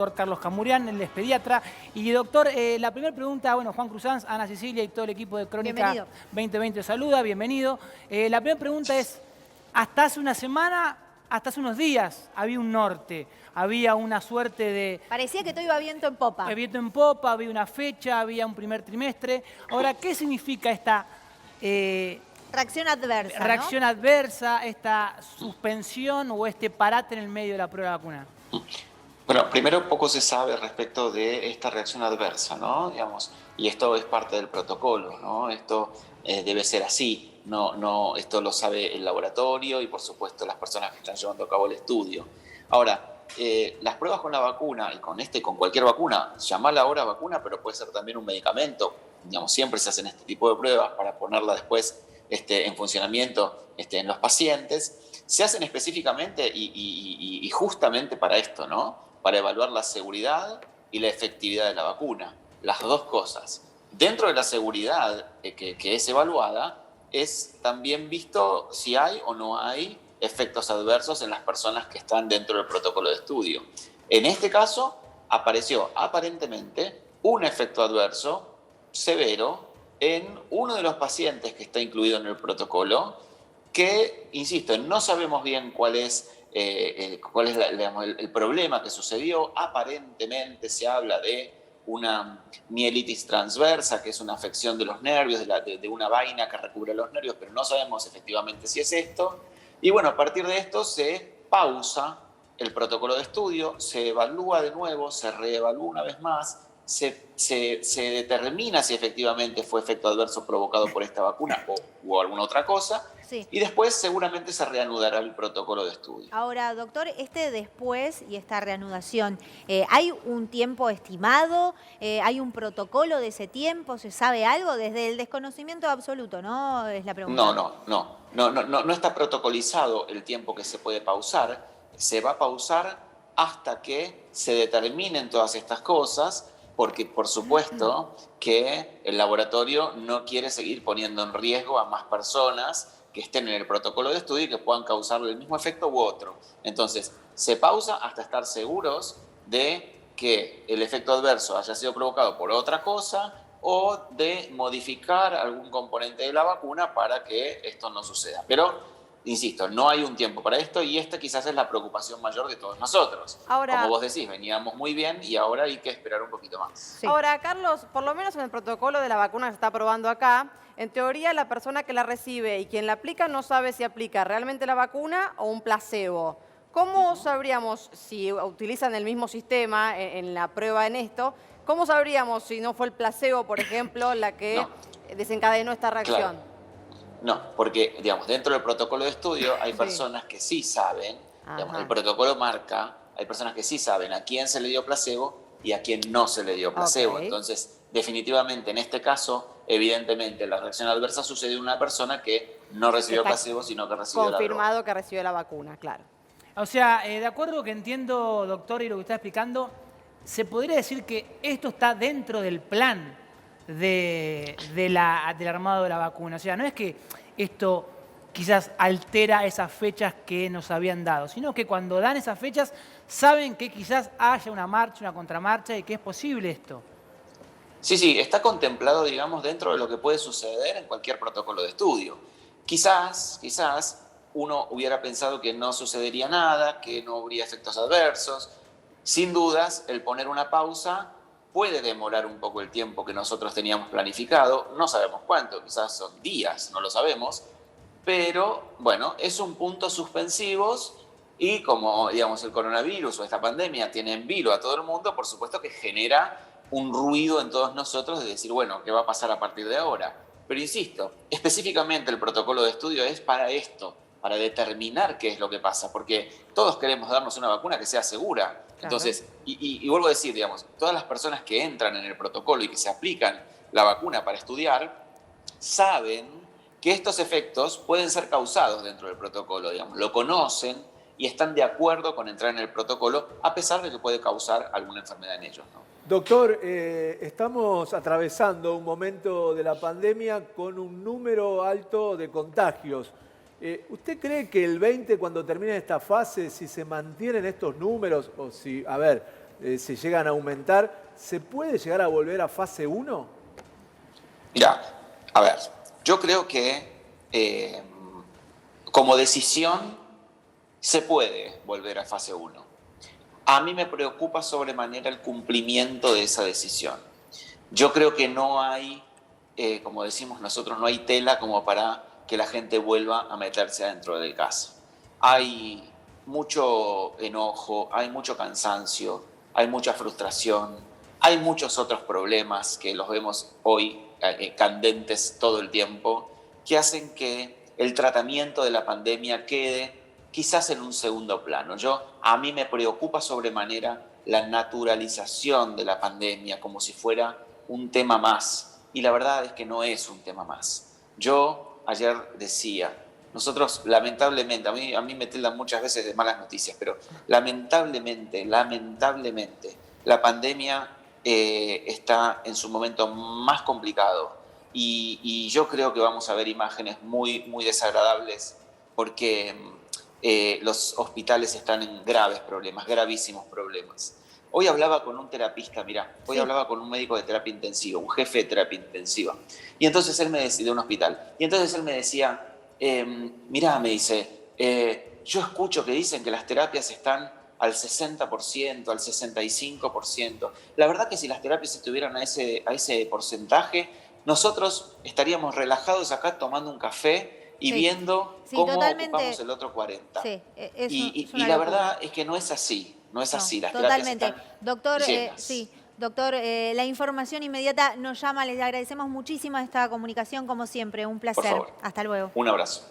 Doctor Carlos Camurian, él es pediatra. Y doctor, la primera pregunta, bueno, Juan Cruzanz, Ana Cecilia y todo el equipo de Crónica 2020 saluda, bienvenido. La primera pregunta es, hasta hace una semana, hasta hace unos días, había un norte, había una suerte de... Parecía que todo iba viento en popa. Viento en popa, había una fecha, había un primer trimestre. Ahora, ¿qué significa esta... reacción adversa, reacción adversa, esta suspensión o este parate en el medio de la prueba de vacuna? Bueno, primero poco se sabe respecto de esta reacción adversa, ¿no? Digamos, y esto es parte del protocolo, ¿no? Esto debe ser así, esto lo sabe el laboratorio y por supuesto las personas que están llevando a cabo el estudio. Ahora, las pruebas con la vacuna y con cualquier vacuna, llamarla ahora vacuna, pero puede ser también un medicamento, digamos, siempre se hacen este tipo de pruebas para ponerla después en funcionamiento en los pacientes, se hacen específicamente y justamente para esto, ¿no? Para evaluar la seguridad y la efectividad de la vacuna. Las dos cosas. Dentro de la seguridad que es evaluada, es también visto si hay o no hay efectos adversos en las personas que están dentro del protocolo de estudio. En este caso, apareció aparentemente un efecto adverso severo en uno de los pacientes que está incluido en el protocolo, que, insisto, no sabemos bien cuál es el problema que sucedió. Aparentemente se habla de una mielitis transversa, que es una afección de los nervios, de una vaina que recubre los nervios, pero no sabemos efectivamente si es esto. Y bueno, a partir de esto se pausa el protocolo de estudio, se evalúa de nuevo, se reevalúa una vez más, se determina si efectivamente fue efecto adverso provocado por esta vacuna o alguna otra cosa. Sí. Y después seguramente se reanudará el protocolo de estudio. Ahora, doctor, después y esta reanudación, ¿hay un tiempo estimado? ¿Hay un protocolo de ese tiempo? ¿Se sabe algo? Desde el desconocimiento absoluto, ¿no? Es la pregunta. No está protocolizado el tiempo que se puede pausar. Se va a pausar hasta que se determinen todas estas cosas, porque por supuesto que el laboratorio no quiere seguir poniendo en riesgo a más personas que estén en el protocolo de estudio y que puedan causarle el mismo efecto u otro. Entonces, se pausa hasta estar seguros de que el efecto adverso haya sido provocado por otra cosa o de modificar algún componente de la vacuna para que esto no suceda. Pero, insisto, no hay un tiempo para esto y esta quizás es la preocupación mayor de todos nosotros. Ahora, como vos decís, veníamos muy bien y ahora hay que esperar un poquito más. Sí. Ahora, Carlos, por lo menos en el protocolo de la vacuna que se está probando acá, en teoría la persona que la recibe y quien la aplica no sabe si aplica realmente la vacuna o un placebo. ¿Cómo sabríamos, si utilizan el mismo sistema en la prueba en esto, cómo sabríamos si no fue el placebo, por ejemplo, la que desencadenó esta reacción? Claro. No, porque, digamos, dentro del protocolo de estudio hay personas que sí saben, digamos, el protocolo marca, hay personas que sí saben a quién se le dio placebo y a quién no se le dio placebo. Okay. Entonces, definitivamente, en este caso, evidentemente, la reacción adversa sucedió en una persona que no recibió placebo, sino que recibió la droga. Confirmado que recibió la vacuna, claro. O sea, de acuerdo a lo que entiendo, doctor, y lo que está explicando, se podría decir que esto está dentro del plan del armado de la vacuna. O sea, no es que esto quizás altera esas fechas que nos habían dado, sino que cuando dan esas fechas saben que quizás haya una marcha, una contramarcha y que es posible esto. Sí, está contemplado, digamos, dentro de lo que puede suceder en cualquier protocolo de estudio. Quizás uno hubiera pensado que no sucedería nada, que no habría efectos adversos. Sin dudas, el poner una pausa puede demorar un poco el tiempo que nosotros teníamos planificado. No sabemos cuánto, quizás son días, no lo sabemos. Pero, bueno, es un punto suspensivos y como, digamos, el coronavirus o esta pandemia tiene en vilo a todo el mundo, por supuesto que genera un ruido en todos nosotros de decir, bueno, ¿qué va a pasar a partir de ahora? Pero insisto, específicamente el protocolo de estudio es para esto, para determinar qué es lo que pasa, porque todos queremos darnos una vacuna que sea segura. Claro. Entonces, y vuelvo a decir, digamos, todas las personas que entran en el protocolo y que se aplican la vacuna para estudiar, saben que estos efectos pueden ser causados dentro del protocolo, digamos, lo conocen y están de acuerdo con entrar en el protocolo, a pesar de que puede causar alguna enfermedad en ellos, ¿no? Doctor, estamos atravesando un momento de la pandemia con un número alto de contagios. ¿Usted cree que el 20, cuando termine esta fase, si se mantienen estos números, o si, a ver, se llegan a aumentar, ¿se puede llegar a volver a fase 1? Mira, a ver, yo creo que como decisión se puede volver a fase 1. A mí me preocupa sobremanera el cumplimiento de esa decisión. Yo creo que no hay, como decimos nosotros, no hay tela como para que la gente vuelva a meterse adentro de casa. Hay mucho enojo, hay mucho cansancio, hay mucha frustración, hay muchos otros problemas que los vemos hoy candentes todo el tiempo, que hacen que el tratamiento de la pandemia quede quizás en un segundo plano. A mí me preocupa sobremanera la naturalización de la pandemia como si fuera un tema más. Y la verdad es que no es un tema más. Yo ayer decía, nosotros lamentablemente, a mí me tildan muchas veces de malas noticias, pero lamentablemente, la pandemia está en su momento más complicado. Y yo creo que vamos a ver imágenes muy, muy desagradables porque los hospitales están en graves problemas, gravísimos problemas. Hoy hablaba con un terapista, hablaba con un médico de terapia intensiva, un jefe de terapia intensiva. Y entonces él me decía, de un hospital, y entonces él me decía, me dice, yo escucho que dicen que las terapias están al 60%, al 65%. La verdad que si las terapias estuvieran a ese porcentaje, nosotros estaríamos relajados acá tomando un café y viendo cómo ocupamos el otro 40%. Sí, y la verdad es que no es así. No es así, las terapias están Doctor, llenas. doctor, la información inmediata nos llama, les agradecemos muchísimo esta comunicación como siempre, un placer. Por favor. Hasta luego. Un abrazo.